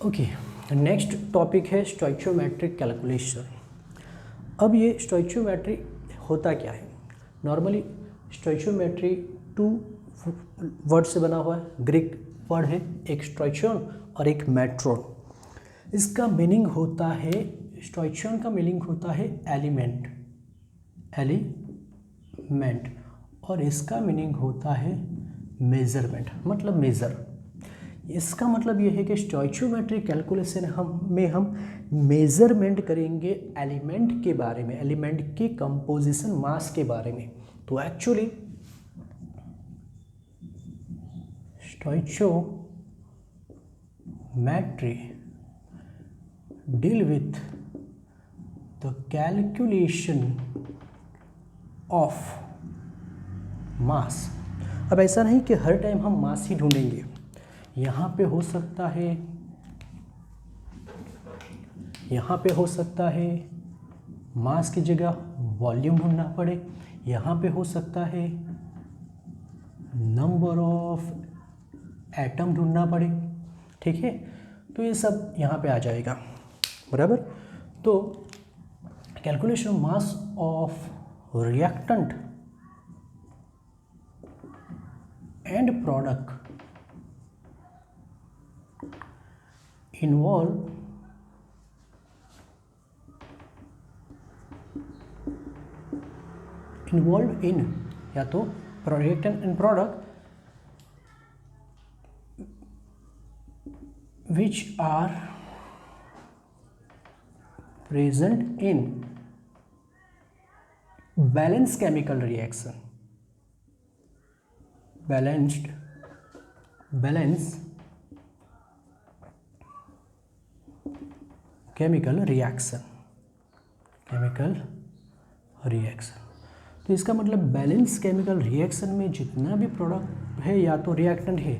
Okay, next topic है स्टोइचियोमेट्रिक calculation. अब ये स्टोइचियोमेट्री होता क्या है? नॉर्मली स्टोइचियोमेट्री 2 वर्ड से बना हुआ है, ग्रीक वर्ड है, एक स्टोइचियन और एक मेट्रोन। इसका मीनिंग होता है, स्टोइचियन का मीनिंग होता है एलिमेंट, और इसका मीनिंग होता है मेजरमेंट, मतलब मेज़र। इसका मतलब ये है कि स्टोइचियोमेट्रिक कैलकुलेशन हम मेज़रमेंट करेंगे एलिमेंट के बारे में, एलिमेंट के कंपोजिशन मास के बारे में। तो actually stoichiometry deal with the calculation of मास। अब ऐसा नहीं कि हर टाइम हम मास ही ढूंढेंगे, यहाँ पे हो सकता है मास की जगह वॉल्यूम ढूंढना पड़े, यहाँ पे हो सकता है नंबर ऑफ एटम ढूंढना पड़े, ठीक है। तो ये सब यहाँ पे आ जाएगा, बराबर। तो calculation mass of reactant and product involved in या तो reactant and product which are present in balanced chemical reaction, balanced chemical reaction. तो इसका मतलब बैलेंस केमिकल रिएक्शन में जितना भी प्रोडक्ट है या तो रिएक्टेंट है,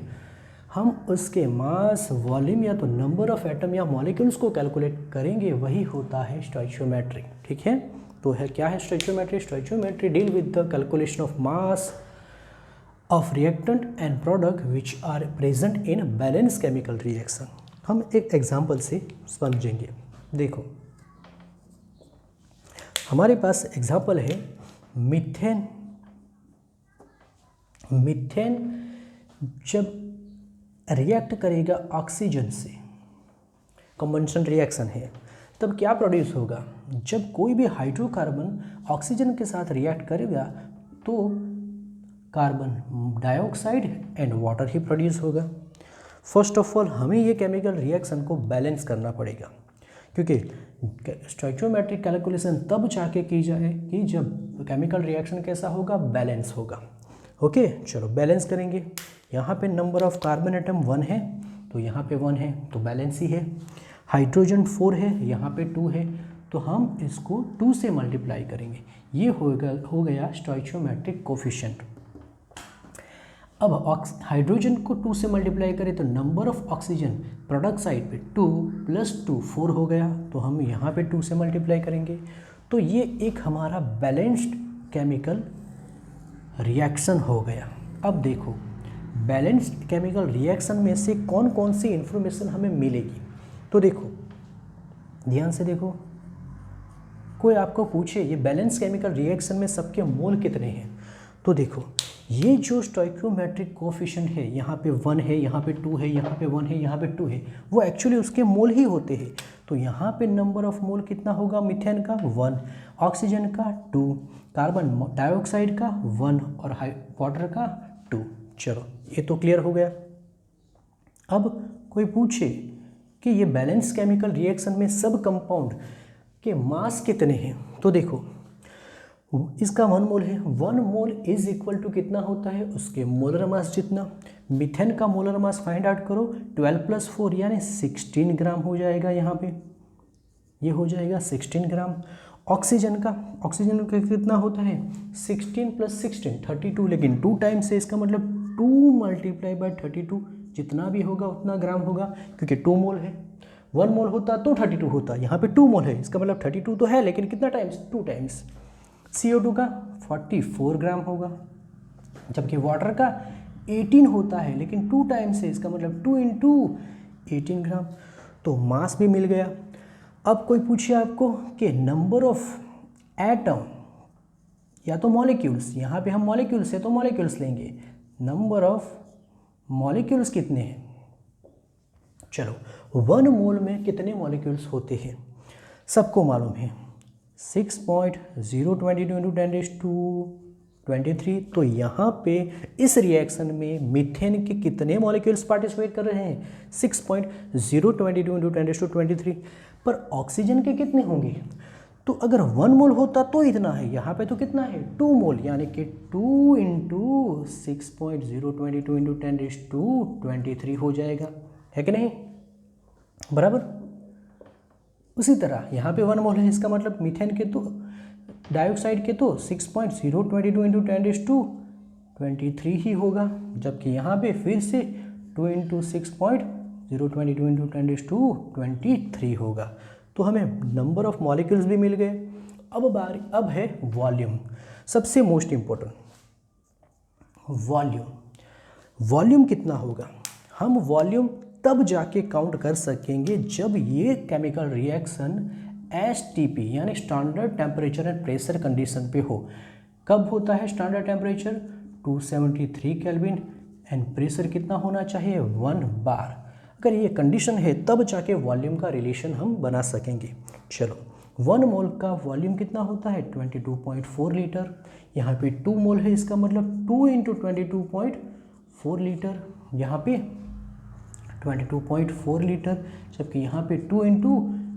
हम उसके मास, वॉल्यूम या तो नंबर ऑफ एटम या मॉलिक्यूल्स को कैलकुलेट करेंगे, वही होता है स्टोइचियोमेट्री, ठीक है। तो है क्या है stoichiometry? Stoichiometry deal with the calculation of mass of reactant and product which are present in balance chemical reaction. हम एक एग्जाम्पल से समझेंगे। देखो, हमारे पास एग्जाम्पल है मीथेन। मीथेन जब रिएक्ट करेगा ऑक्सीजन से, कंबंशन रिएक्शन है, तब क्या प्रोड्यूस होगा? जब कोई भी हाइड्रोकार्बन ऑक्सीजन के साथ रिएक्ट करेगा तो carbon dioxide and water he produce होगा। फर्स्ट ऑफ ऑल हमें ये केमिकल रिएक्शन को बैलेंस करना पड़ेगा, क्योंकि स्टोइचियोमेट्रिक कैलकुलेशन तब जाके की जाएगी जब केमिकल रिएक्शन कैसा होगा? बैलेंस होगा। ओके, चलो बैलेंस करेंगे। यहाँ पे नंबर ऑफ कार्बन एटम 1 है, तो यहाँ पे 1 है तो बैलेंस ही है। हाइड्रोजन 4 है, यहाँ पे 2 है, तो हम इसको 2 से मल्टीप्लाई करेंगे। ये हो गया स्टोइचियोमेट्रिक कोफिशिएंट। अब हाइड्रोजन को 2 से मल्टीप्लाई करें तो number of oxygen product side पे 2 + 2 4 हो गया, तो हम यहाँ पे 2 से मल्टीप्लाई करेंगे। तो ये एक हमारा बैलेंस्ड केमिकल रिएक्शन हो गया। अब देखो, बैलेंस्ड केमिकल रिएक्शन में से कौन कौन सी इंफॉर्मेशन हमें मिलेगी। तो देखो, ध्यान से देखो, कोई आपको पूछे ये बैलेंस केमिकल रिएक्शन में सबके मोल कितने हैं, तो देखो ये जो स्टोइचियोमेट्रिक कोफिशिएंट है, यहाँ पे 1 है, यहाँ पे 2 है, यहाँ पे 1 है, यहाँ पे 2 है, वो एक्चुअली उसके मोल ही होते हैं। तो यहाँ पे नंबर ऑफ मोल कितना होगा? मीथेन का 1, ऑक्सीजन का 2, कार्बन डाइऑक्साइड का 1 और वाटर का 2। चलो, ये तो क्लियर हो गया। अब कोई पूछे कि ये बैलेंस केमिकल रिएक्शन में सब कंपाउंड के मास कितने हैं, तो देखो इसका 1 मोल है, 1 मोल इज इक्वल टू कितना होता है? उसके मोलर मास जितना। मीथेन का मोलर मास फाइंड आउट करो, 12 + 4 यानी 16 ग्राम हो जाएगा। यहाँ पे ये हो जाएगा 16 ग्राम। ऑक्सीजन का कितना होता है? 16 + 16 32, लेकिन 2 टाइम्स है, इसका मतलब 2 × 32 जितना भी होगा उतना ग्राम होगा, क्योंकि 2 मोल है। 1 मोल होता तो 32 होता, यहाँ पे 2 मोल है, इसका मतलब 32 तो है, लेकिन कितना टाइम्स? 2 टाइम्स। CO2 का 44 ग्राम होगा, जबकि वाटर का 18 होता है, लेकिन 2 टाइम्स है, इसका मतलब 2 × 18 ग्राम। तो मास भी मिल गया। अब कोई पूछे आपको कि नंबर ऑफ एटम या तो मॉलिक्यूल्स, यहाँ पे हम मॉलिक्यूल्स है तो मॉलिक्यूल्स लेंगे, नंबर ऑफ मॉलिक्यूल्स कितने हैं। चलो 1 मोल में कितने मॉलिक्यूल्स होते हैं सबको मालूम है, 6.022 × 10⁻23। तो यहाँ पे इस रिएक्शन में मीथेन के कितने मॉलिक्यूल्स पार्टिसिपेट कर रहे हैं, 6.022 × 10⁻23। पर ऑक्सीजन के कितने होंगे, तो अगर 1 मोल होता तो इतना है, यहाँ पे तो कितना है 2 मोल, यानी कि 2 × 6.022 × 10⁻23 हो जाएगा, है कि नहीं, बराबर। उसी तरह यहाँ पे 1 मोल है, इसका मतलब मीथेन के तो डाइऑक्साइड के तो 6.022 × 10⁻23 ही होगा, जबकि यहाँ पे फिर से 2 × 6.022 × 10⁻23 होगा। तो हमें नंबर ऑफ मॉलिक्यूल्स भी मिल गए। अब है वॉल्यूम, सबसे मोस्ट इम्पोर्टेंट वॉल्यूम कितना होगा। हम वॉल्यूम तब जाके काउंट कर सकेंगे जब ये केमिकल रिएक्शन STP यानी standard temperature and pressure condition पे हो। कब होता है standard temperature 273 kelvin and pressure कितना होना चाहिए 1 बार। अगर ये कंडीशन है तब जाके वॉल्यूम का रिलेशन हम बना सकेंगे। चलो 1 मोल का वॉल्यूम कितना होता है 22.4 लीटर, यहाँ पे 2 मोल है, इसका मतलब 2 × 22.4 लीटर, यहाँ पे 22.4 लीटर, जबकि यहाँ पे 2 ×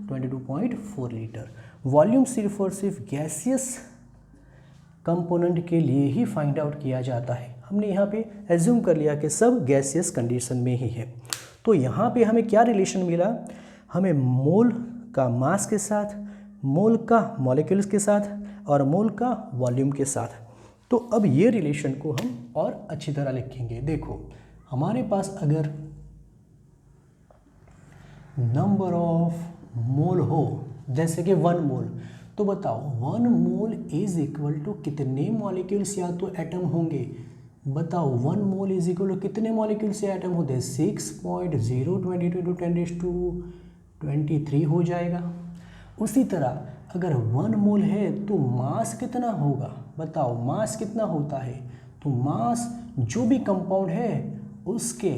22.4 लीटर। वॉल्यूम सिर्फ और सिर्फ गैसियस कंपोनेंट के लिए ही फाइंड आउट किया जाता है। हमने यहाँ पे एज्यूम कर लिया कि सब गैसियस कंडीशन में ही है। तो यहाँ पे हमें क्या रिलेशन मिला, हमें मोल का मास के साथ, मोल का मॉलिक्यूल्स के साथ और मोल का वॉल्यूम के साथ। तो अब ये रिलेशन को हम और अच्छी तरह लिखेंगे। देखो हमारे पास अगर नंबर ऑफ मोल हो जैसे कि 1 मोल, तो बताओ 1 मोल इज इक्वल टू कितने मॉलिक्यूल्स या तो एटम होंगे, बताओ 1 मोल इज इक्वल टू कितने मॉलिक्यूल्स या एटम होते हैं 6.022 × 10⁻23 हो जाएगा। उसी तरह अगर 1 मोल है तो मास कितना होगा, बताओ मास कितना होता है, तो मास जो भी कंपाउंड है उसके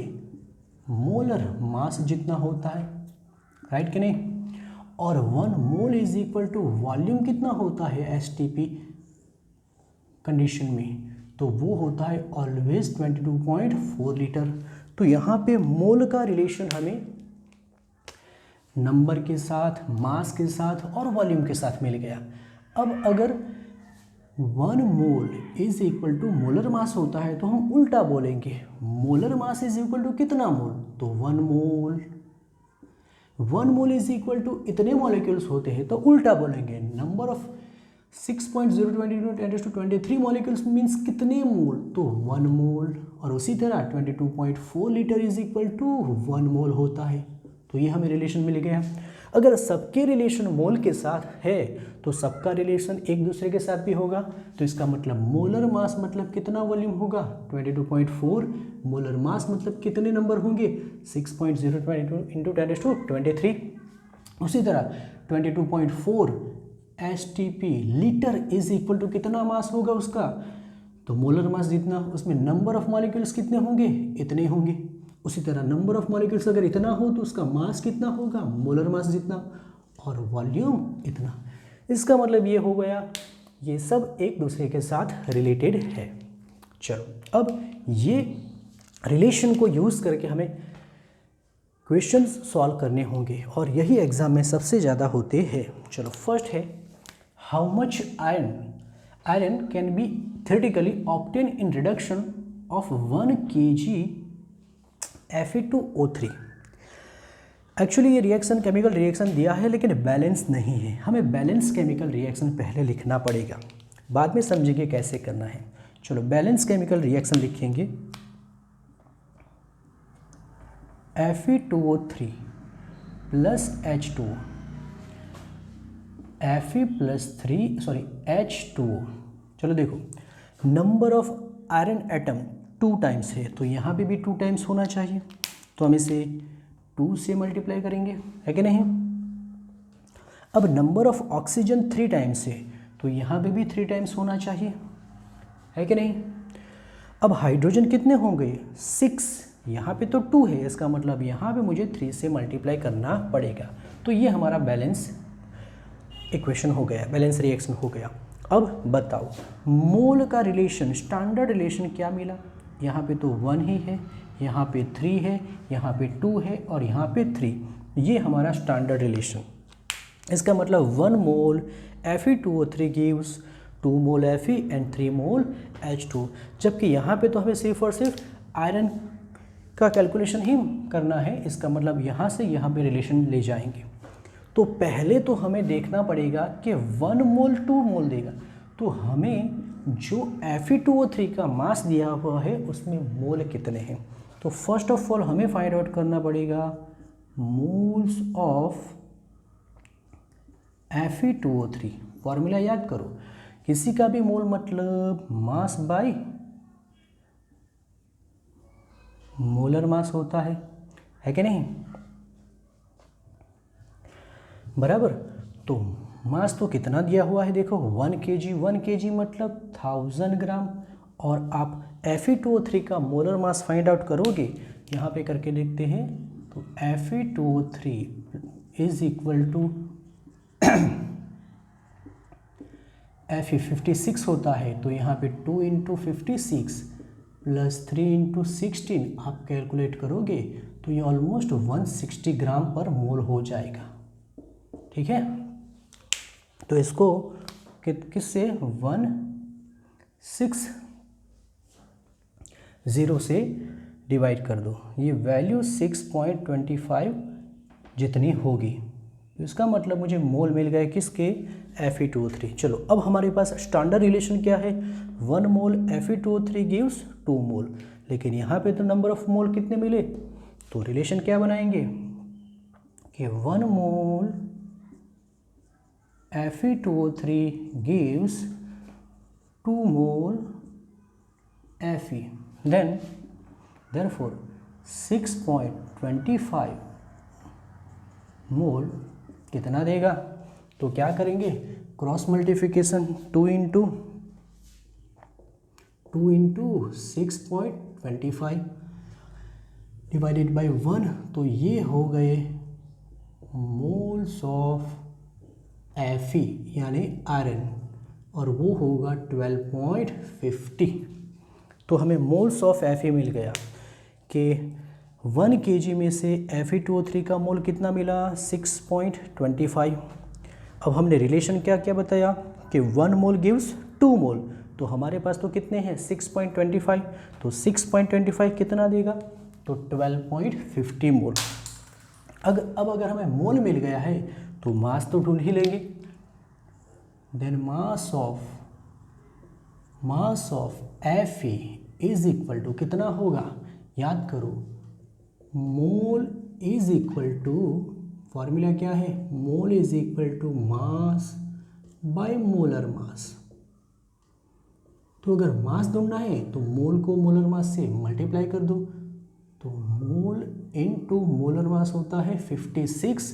मोलर मास जितना होता है, राइट कि नहीं। और 1 mole is equal to volume कितना होता है STP कंडीशन में, तो वो होता है ऑलवेज 22.4 लीटर। तो यहाँ पे मोल का रिलेशन हमें नंबर के साथ, मास के साथ और वॉल्यूम के साथ मिल गया। अब अगर 1 mole is equal to molar mass होता है तो हम उल्टा बोलेंगे, molar mass is equal to कितना मोल, तो 1 मोल इज इक्वल टू इतने मॉलिक्यूल्स होते हैं तो उल्टा बोलेंगे, नंबर ऑफ 6.022 × 10⁻23 मॉलिक्यूल्स मीन्स कितने मोल, तो 1 मोल। और उसी तरह 22.4 लीटर इज इक्वल टू 1 मोल होता है। तो ये हमें रिलेशन मिल गया। अगर सबके रिलेशन मोल के साथ है तो सबका रिलेशन एक दूसरे के साथ भी होगा, तो इसका मतलब मोलर मास मतलब कितना वॉल्यूम होगा 22.4, मोलर मास मतलब कितने नंबर होंगे 6.022 × 10⁻23। उसी तरह 22.4 STP litre is equal to कितना मास होगा उसका, तो मोलर मास जितना, उसमें नंबर ऑफ मॉलिक्यूल्स कितने होंगे, इतने होंगे। उसी तरह नंबर ऑफ मॉलिक्यूल्स अगर इतना हो तो उसका मास कितना होगा, मोलर मास जितना, और वॉल्यूम इतना। इसका मतलब ये हो गया, ये सब एक दूसरे के साथ रिलेटेड है। चलो अब ये रिलेशन को यूज़ करके हमें क्वेश्चंस सॉल्व करने होंगे और यही एग्जाम में सबसे ज़्यादा होते हैं। चलो फर्स्ट है, how much iron can be theoretically obtained in reduction of 1 kg Fe2O3। Actually ये रिएक्शन केमिकल रिएक्शन दिया है लेकिन बैलेंस नहीं है, हमें बैलेंस केमिकल रिएक्शन पहले लिखना पड़ेगा, बाद में समझेंगे कैसे करना है। चलो बैलेंस केमिकल रिएक्शन लिखेंगे, Fe2O3 प्लस H2O, H2O। चलो देखो number of iron atom 2 times है तो यहाँ पे भी 2 टाइम्स होना चाहिए, तो हम इसे 2 से मल्टीप्लाई करेंगे, है कि नहीं। अब नंबर ऑफ ऑक्सीजन 3 टाइम्स है, तो यहाँ पे भी 3 टाइम्स होना चाहिए, है कि नहीं। अब हाइड्रोजन कितने होंगे 6, यहाँ पे तो 2 है, इसका मतलब यहाँ पे मुझे 3 से मल्टीप्लाई करना पड़ेगा। तो ये हमारा बैलेंस इक्वेशन हो गया, बैलेंस रिएक्शन हो गया। अब बताओ मोल का रिलेशन, स्टैंडर्ड रिलेशन क्या मिला। यहाँ पे तो 1 ही है, यहाँ पे 3 है, यहाँ पे 2 है और यहाँ पे 3, ये हमारा स्टैंडर्ड रिलेशन। इसका मतलब 1 मोल Fe2O3 gives 2 mole Fe and 3 mole H2, जबकि यहाँ पे तो हमें सिर्फ और सिर्फ आयरन का कैलकुलेशन ही करना है। इसका मतलब यहाँ से यहाँ पे रिलेशन ले जाएंगे। तो पहले तो हमें देखना पड़ेगा कि 1 मोल 2 मोल देगा, तो हमें जो Fe2O3 का मास दिया हुआ है उसमें मोल कितने हैं। तो फर्स्ट ऑफ ऑल हमें फाइंड आउट करना पड़ेगा मोल्स ऑफ Fe2O3। फॉर्मूला याद करो, किसी का भी मोल मतलब मास बाय मोलर मास होता है कि नहीं, बराबर। तो मास तो कितना दिया हुआ है देखो 1 kg, 1 kg मतलब 1000 ग्राम। और आप Fe2O3 का मोलर मास फाइंड आउट करोगे, यहाँ पे करके देखते हैं। तो Fe2O3 is equal to Fe 56 होता है, तो यहाँ पे 2 × 56 प्लस 3 × 16 आप कैलकुलेट करोगे तो ये ऑलमोस्ट 160 ग्राम पर मोल हो जाएगा, ठीक है। तो इसको किससे 160 से डिवाइड कर दो, ये वैल्यू 6.25 जितनी होगी। तो इसका मतलब मुझे मोल मिल गए किसके Fe2O3। चलो अब हमारे पास स्टैंडर्ड रिलेशन क्या है, 1 मोल Fe2O3 गिव्स 2 मोल, लेकिन यहाँ पे तो नंबर ऑफ मोल कितने मिले। तो रिलेशन क्या बनाएंगे कि 1 मोल Fe2O3 gives 2 mole Fe, then therefore 6.25 मोल कितना देगा। तो क्या करेंगे क्रॉस मल्टीप्लिकेशन, 2 × 6.25 डिवाइडेड बाय 1, तो ये हो गए मोल्स ऑफ Fe यानी आयरन, और वो होगा 12.50। तो हमें मोल्स ऑफ Fe मिल गया कि 1 kg में से Fe2O3 का मोल कितना मिला 6.25। अब हमने रिलेशन क्या क्या बताया कि 1 मोल गिव्स 2 मोल, तो हमारे पास तो कितने हैं 6.25, तो 6.25 कितना देगा तो 12.50 मोल। अब अगर हमें मोल मिल गया है तो मास तो ढूंढ ही लेंगे। Then mass of Fe is equal to कितना होगा, याद करो mole is equal to, formula क्या है, mole is equal to mass by molar mass. तो अगर मास ढूंढना है तो मोल को मोलर मास से मल्टीप्लाई कर दो, तो मोल इनटू मोलर मास होता है 56।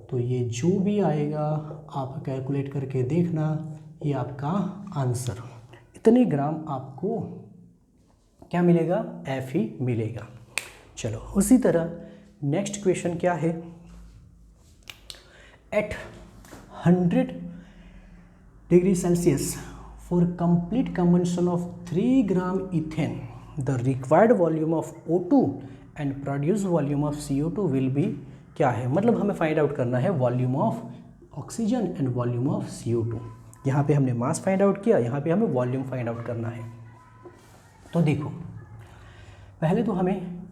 तो ये जो भी आएगा आप कैलकुलेट करके देखना, ये आपका आंसर, इतने ग्राम आपको क्या मिलेगा Fe मिलेगा। चलो उसी तरह नेक्स्ट क्वेश्चन क्या है, at 100 degree Celsius for complete combustion of 3 gram ethane the required volume of O2 and produce volume of CO2 will be, क्या है मतलब हमें फाइंड आउट करना है volume of oxygen and volume of CO2। यहाँ पे हमने मास फाइंड आउट किया, यहाँ पे हमें वॉल्यूम फाइंड आउट करना है। तो देखो पहले तो हमें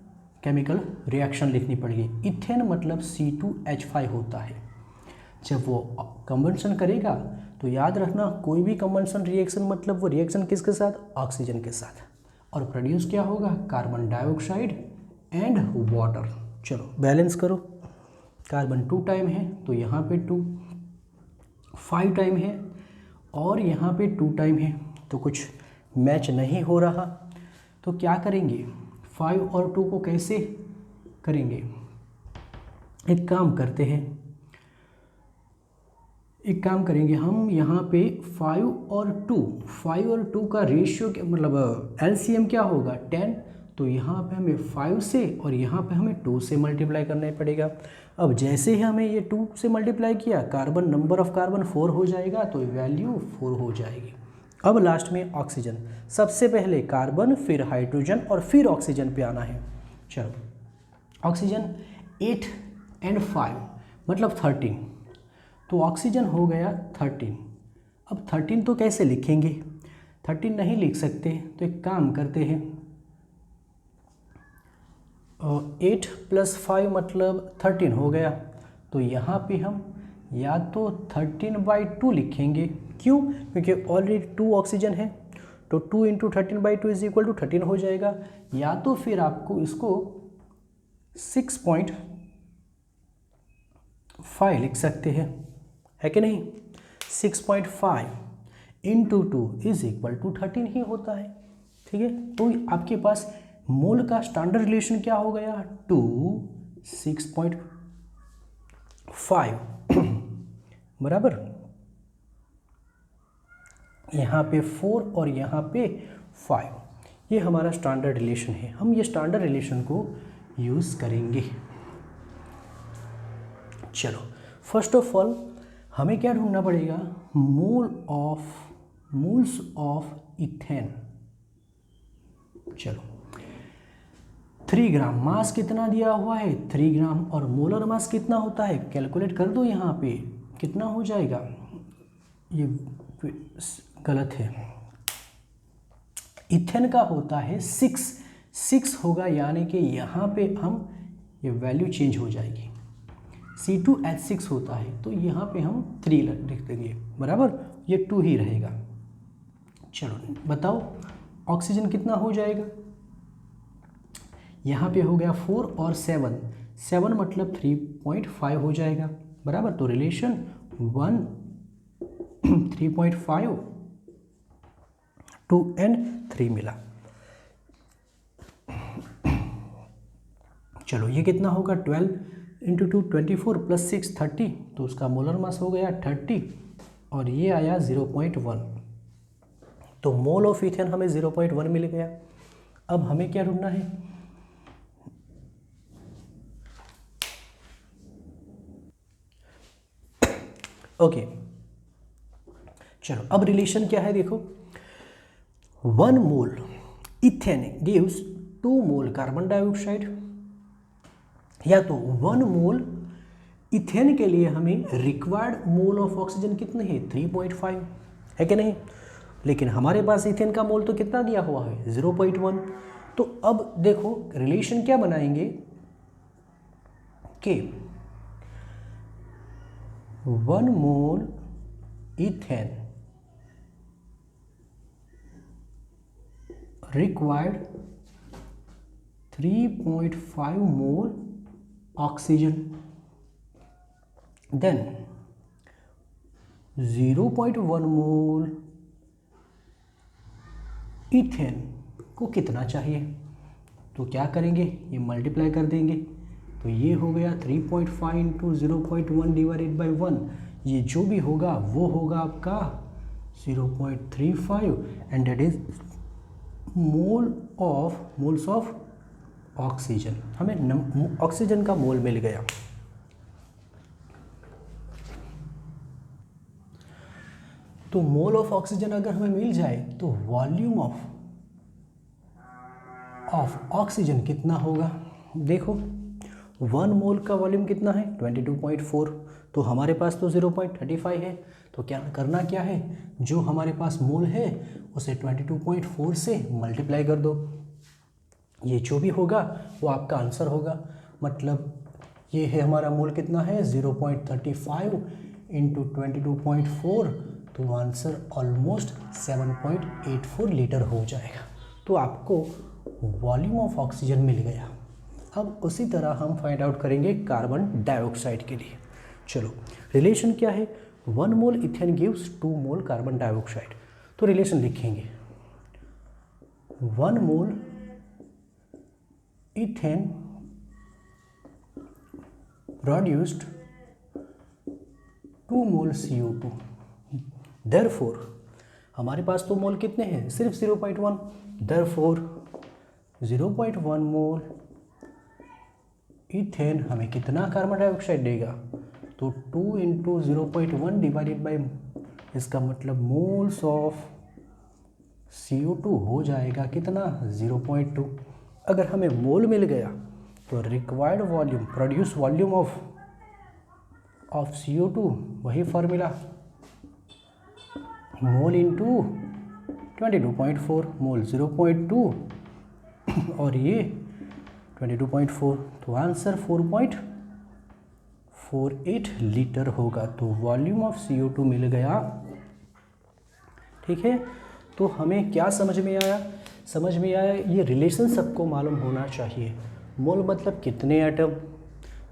केमिकल रिएक्शन लिखनी पड़ेगी। इथेन मतलब C2H5 होता है। जब वो कंबंशन करेगा तो याद रखना कोई भी कंबंशन रिएक्शन मतलब वो रिएक्शन किसके साथ, ऑक्सीजन के साथ, और प्रोड्यूस क्या होगा कार्बन डाइऑक्साइड एंड वाटर। चलो बैलेंस करो, कार्बन 2 टाइम है तो यहाँ पे 2, 5 टाइम है और यहाँ पे 2 टाइम है, तो कुछ मैच नहीं हो रहा। तो क्या करेंगे 5 और 2 को कैसे करेंगे, एक काम करते हैं, एक काम करेंगे हम यहाँ पे 5 और 2 का रेशियो मतलब एलसीएम क्या होगा 10। तो यहाँ पे हमें 5 से और यहाँ पे हमें 2 से मल्टीप्लाई करना ही पड़ेगा। अब जैसे ही हमें ये 2 से मल्टीप्लाई किया, कार्बन नंबर ऑफ कार्बन 4 हो जाएगा, तो वैल्यू 4 हो जाएगी। अब लास्ट में ऑक्सीजन, सबसे पहले कार्बन फिर हाइड्रोजन और फिर ऑक्सीजन पे आना है। चलो ऑक्सीजन 8 और 5 मतलब 13, तो ऑक्सीजन हो गया 13। अब 13 तो कैसे लिखेंगे, 13 नहीं लिख सकते, तो एक काम करते हैं 8 + 5 मतलब 13 हो गया। तो यहाँ पे हम या तो 13/2 लिखेंगे, क्यों, क्योंकि ऑलरेडी 2 ऑक्सीजन है, तो 2 × 13/2 = 13 हो जाएगा। या तो फिर आपको इसको 6.5 लिख सकते हैं, है कि नहीं। 6.5 × 2 = 13 ही होता है, ठीक है। तो आपके पास मोल का स्टैंडर्ड रिलेशन क्या हो गया, 2 6.5 बराबर, यहाँ पे 4 और यहाँ पे 5, ये हमारा स्टैंडर्ड रिलेशन है। हम ये स्टैंडर्ड रिलेशन को यूज़ करेंगे। चलो फर्स्ट ऑफ ऑल हमें क्या ढूंढना पड़ेगा, मोल्स ऑफ इथेन। चलो 3 ग्राम मास कितना दिया हुआ है, 3 ग्राम, और मोलर मास कितना होता है, कैलकुलेट कर दो। यहाँ पे कितना हो जाएगा, ये गलत है, इथेन का होता है 6 होगा, यानी कि यहाँ पे हम ये वैल्यू चेंज हो जाएगी, C2H6 होता है, तो यहाँ पे हम 3 लिख देंगे बराबर, ये 2 ही रहेगा। चलो बताओ ऑक्सीजन कितना हो जाएगा, यहाँ पे हो गया 4 और 7 मतलब 3.5 हो जाएगा बराबर। तो रिलेशन 3.5 2 और 3 मिला। चलो ये कितना होगा, 12 × 2 24 + 6 30, तो उसका मोलर मास हो गया 30 और ये आया 0.1। तो मोल ऑफ इथेन हमें 0.1 मिल गया। अब हमें क्या ढूंढना है, ओके चलो अब रिलेशन क्या है देखो, 1 mole ethane gives 2 mole carbon dioxide, या तो 1 मोल इथेन के लिए हमें रिक्वायर्ड मोल ऑफ ऑक्सीजन कितने हैं, 3.5, है कि नहीं। लेकिन हमारे पास इथेन का मोल तो कितना दिया हुआ है, 0.1। तो अब देखो रिलेशन क्या बनाएंगे कि 1 mole ethane required 3.5 mole oxygen, then 0.1 mole ethane को कितना चाहिए, तो क्या करेंगे, ये मल्टीप्लाई कर देंगे, तो ये हो गया 3.5 × 0.1 / 1, ये जो भी होगा वो होगा आपका 0.35 and that is moles of oxygen. हमें ऑक्सीजन का मोल मिल गया। तो मोल ऑफ ऑक्सीजन अगर हमें मिल जाए तो वॉल्यूम ऑफ ऑक्सीजन कितना होगा, देखो 1 मोल का वॉल्यूम कितना है 22.4, तो हमारे पास तो 0.35 है, तो क्या करना क्या है, जो हमारे पास मोल है उसे 22.4 से मल्टीप्लाई कर दो, ये जो भी होगा वो आपका आंसर होगा। मतलब ये है हमारा मोल कितना है 0.35 × 22.4, तो आंसर ऑलमोस्ट 7.84 लीटर हो जाएगा। तो आपको वॉल्यूम ऑफ ऑक्सीजन मिल गया। अब उसी तरह हम फाइंड आउट करेंगे कार्बन डाइऑक्साइड के लिए। चलो रिलेशन क्या है, 1 mole ethane gives 2 mole carbon dioxide, तो रिलेशन लिखेंगे 1 mole ethane produced 2 mole CO2। Therefore हमारे पास तो मोल कितने हैं, सिर्फ 0.1। देयरफॉर 0.1 मोल इथेन हमें कितना कार्बन डाइऑक्साइड देगा, तो 2 × 0.1 डिवाइडेड बाई, इसका मतलब मोल्स ऑफ CO2 हो जाएगा कितना, 0.2। अगर हमें मोल मिल गया तो required volume, produce volume of CO2, वही फार्मूला, मोल इंटू 22.4, मोल 0.2 और ये 22.4, तो आंसर 4.48 लीटर होगा। तो वॉल्यूम ऑफ CO2 मिल गया। ठीक है, तो हमें क्या समझ में आया, समझ में आया ये रिलेशन सबको मालूम होना चाहिए। मोल मतलब कितने एटम,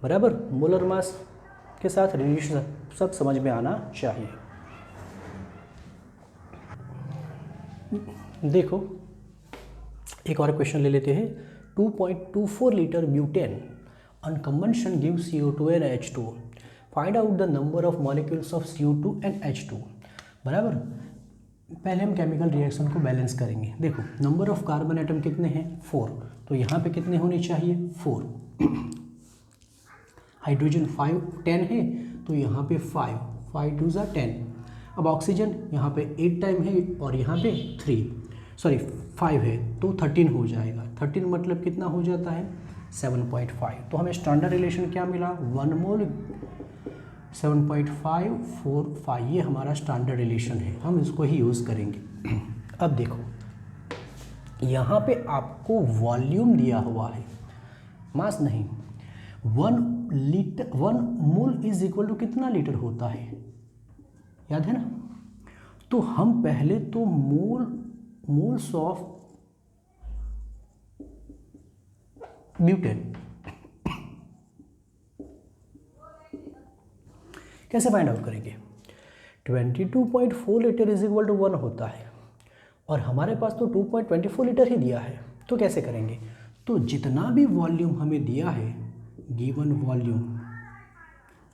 बराबर, मोलर मास के साथ रिलेशन सब समझ में आना चाहिए। देखो एक और क्वेश्चन ले लेते हैं। 2.24 litre butane on combustion give CO2 and H2। Find out the number of molecules of CO2 and H2। बराबर, पहले हम केमिकल रिएक्शन को बैलेंस करेंगे। देखो नंबर ऑफ कार्बन एटम कितने हैं, 4, तो यहाँ पे कितने होने चाहिए, 4। हाइड्रोजन 10 है तो यहाँ पे 5 2 = 10। अब ऑक्सीजन यहाँ पे 8 टाइम है और यहाँ पे 5 है तो 13 हो जाएगा। 13 मतलब कितना हो जाता है, 7.5। तो हमें स्टैंडर्ड रिलेशन क्या मिला, 1 मोल 7.545, ये हमारा स्टैंडर्ड रिलेशन है, हम इसको ही यूज़ करेंगे। अब देखो यहाँ पे आपको वॉल्यूम दिया हुआ है, मास नहीं। 1 मोल इज इक्वल टू कितना लीटर होता है, याद है ना। तो हम पहले तो मोल्स ऑफ ब्यूटेन कैसे फाइंड आउट करेंगे। 22.4 लीटर इज इक्वल टू 1 होता है और हमारे पास तो 2.24 लीटर ही दिया है, तो कैसे करेंगे। तो जितना भी वॉल्यूम हमें दिया है, गिवन वॉल्यूम,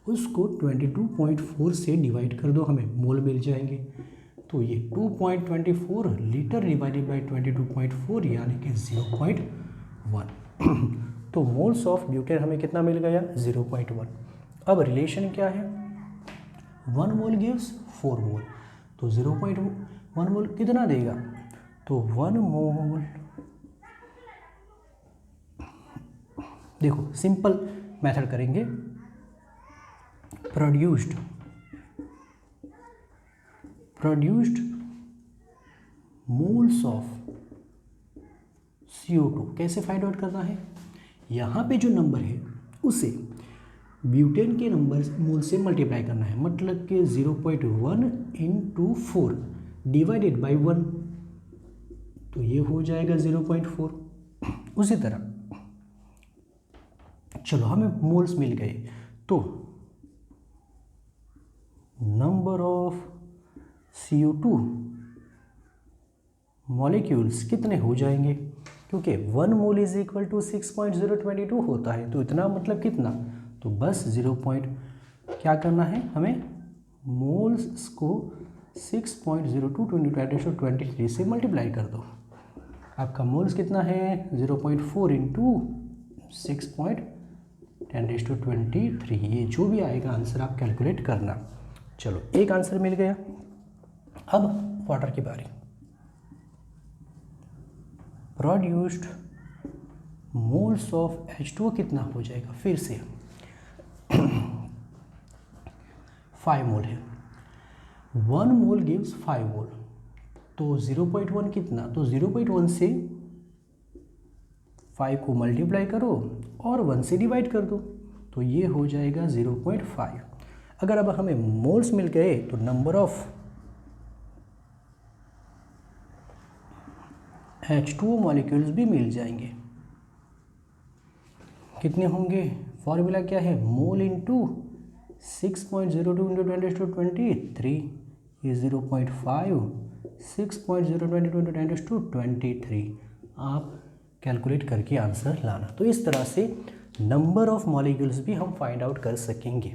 उसको 22.4 से डिवाइड कर दो, हमें मोल मिल जाएंगे। तो ये 2.24 लीटर डिवाइडेड बाई 22.4 यानी कि 0.1। तो मोल्स ऑफ ब्यूटेन हमें कितना मिल गया, 0.1। अब रिलेशन क्या है, 1 मोल गिव्स 4 मोल, तो 0.1 मोल कितना देगा, तो 1 मोल, देखो सिंपल मेथड करेंगे, प्रोड्यूस्ड मोल्स ऑफ CO2 कैसे फाइंड आउट करना है। यहाँ पे जो नंबर है उसे ब्यूटेन के नंबर मोल से मल्टीप्लाई करना है, मतलब कि 0.1 × 4 डिवाइडेड बाई 1, तो ये हो जाएगा 0.4। उसी तरह चलो हमें मोल्स मिल गए, तो नंबर ऑफ CO2 मॉलिक्यूल्स कितने हो जाएंगे, क्योंकि 1 मोल इज इक्वल टू 6.022 होता है, तो इतना मतलब कितना, तो बस क्या करना है हमें, मोल्स को 6.02 से मल्टीप्लाई कर दो। आपका मोल्स कितना है, 0.4 × 6.10⁻23, ये जो भी आएगा आंसर आप कैलकुलेट करना। चलो एक आंसर मिल गया। अब वाटर की बारी। प्रोड्यूस्ड मोल्स ऑफ H2O कितना हो जाएगा, फिर से 5 मोल है, 1 मोल गिव्स 5 मोल, तो 0.1 कितना, तो 0.1 से 5 को मल्टीप्लाई करो और 1 से डिवाइड कर दो, तो ये हो जाएगा 0.5। अगर अब हमें मोल्स मिल गए तो नंबर ऑफ H2O मॉलिक्यूल्स भी मिल जाएंगे। कितने होंगे, फॉर्मूला क्या है, मोल इंटू 6.02 × 10⁻23, ये 0.5, 6.022 × 10⁻23, आप कैलकुलेट करके आंसर लाना। तो इस तरह से नंबर ऑफ मॉलिक्यूल्स भी हम फाइंड आउट कर सकेंगे।